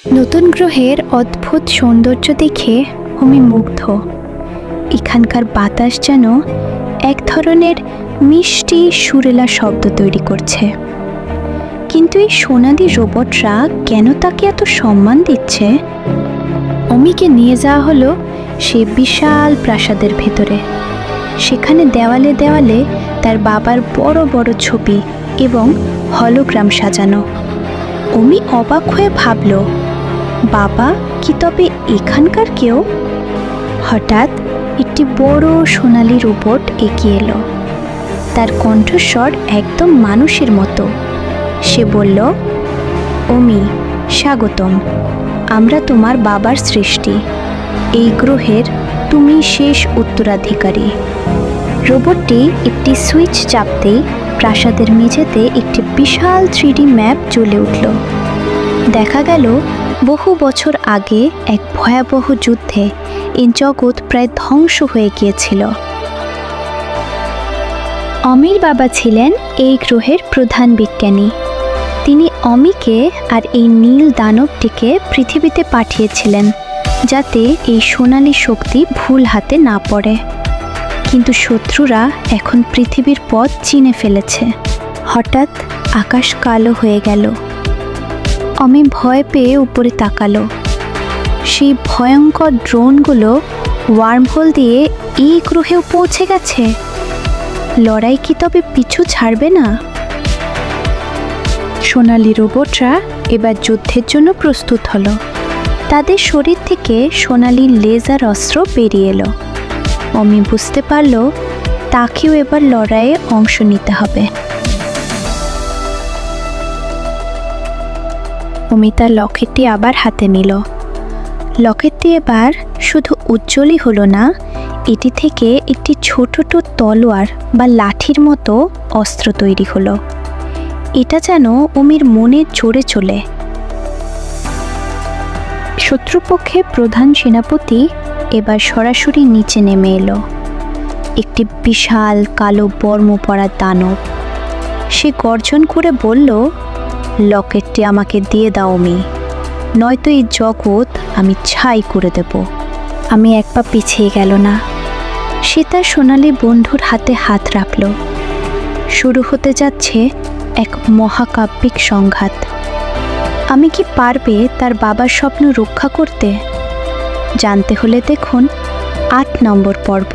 নতুন গ্রহের অদ্ভুত সৌন্দর্য দেখে আমি মুগ্ধ। এখানকার বাতাস যেন এক ধরনের মিষ্টি সুরেলা শব্দ তৈরি করছে। কিন্তু এই সোনালি রোবটরা কেন তাকে এত সম্মান দিচ্ছে? অমিকে নিয়ে যাওয়া হলো সে বিশাল প্রাসাদের ভেতরে। সেখানে দেওয়ালে দেওয়ালে তার বাবার বড় বড় ছবি এবং হলোগ্রাম সাজানো। অমি অবাক হয়ে ভাবল, বাবা কি তবে এখানকার কেউ? হঠাৎ একটি বড় সোনালি রোবট এগিয়ে এলো। তার কণ্ঠস্বর একদম মানুষের মতো। সে বলল, অমি, স্বাগতম। আমরা তোমার বাবার সৃষ্টি। এই গ্রহের তুমি শেষ উত্তরাধিকারী। রোবটটি একটি সুইচ চাপতেই প্রাসাদের মেঝেতে একটি বিশাল 3D ম্যাপ জ্বলে উঠল। দেখা গেল বহু বছর আগে এক ভয়াবহ যুদ্ধে এই জগৎ প্রায় ধ্বংস হয়ে গিয়েছিল। অমির বাবা ছিলেন এই গ্রহের প্রধান বিজ্ঞানী। তিনি অমিকে আর এই নীল দানবটিকে পৃথিবীতে পাঠিয়েছিলেন যাতে এই সোনালি শক্তি ভুল হাতে না পড়ে। কিন্তু শত্রুরা এখন পৃথিবীর পথ চিনে ফেলেছে। হঠাৎ আকাশ কালো হয়ে গেল। অমি ভয় পেয়ে উপরে তাকালো। সেই ভয়ঙ্কর ড্রোনগুলো ওয়ার্মহোল দিয়ে এই গ্রহেও পৌঁছে গেছে। লড়াই কি তবে পিছু ছাড়বে না? সোনালি রোবটরা এবার যুদ্ধের জন্য প্রস্তুত হলো। তাদের শরীর থেকে সোনালি লেজার অস্ত্র বেরিয়ে এলো। অমি বুঝতে পারল তাকেও এবার লড়াইয়ে অংশ নিতে হবে। অমি তার লকেটটি আবার হাতে নিল। লকেটটি এবার শুধু উজ্জ্বলই হলো না, এটি থেকে একটি ছোট তলোয়ার বা লাঠির মতো অস্ত্র তৈরি হলো। এটা যেন অমির মনে জোরে চলে। শত্রুপক্ষে প্রধান সেনাপতি এবার সরাসরি নিচে নেমে এলো। একটি বিশাল কালো বর্ম পরা দানব। সে গর্জন করে বলল, লকেটটি আমাকে দিয়ে দাও অমি, নয়তো এই জগৎ আমি ছাই করে দেব। আমি এক পা পিছিয়ে গেল না। সে তার সোনালি বন্ধুর হাতে হাত রাখল। শুরু হতে যাচ্ছে এক মহাকাব্যিক সংঘাত। আমি কি পারবে তার বাবার স্বপ্ন রক্ষা করতে? জানতে হলে দেখুন 8 নম্বর পর্ব।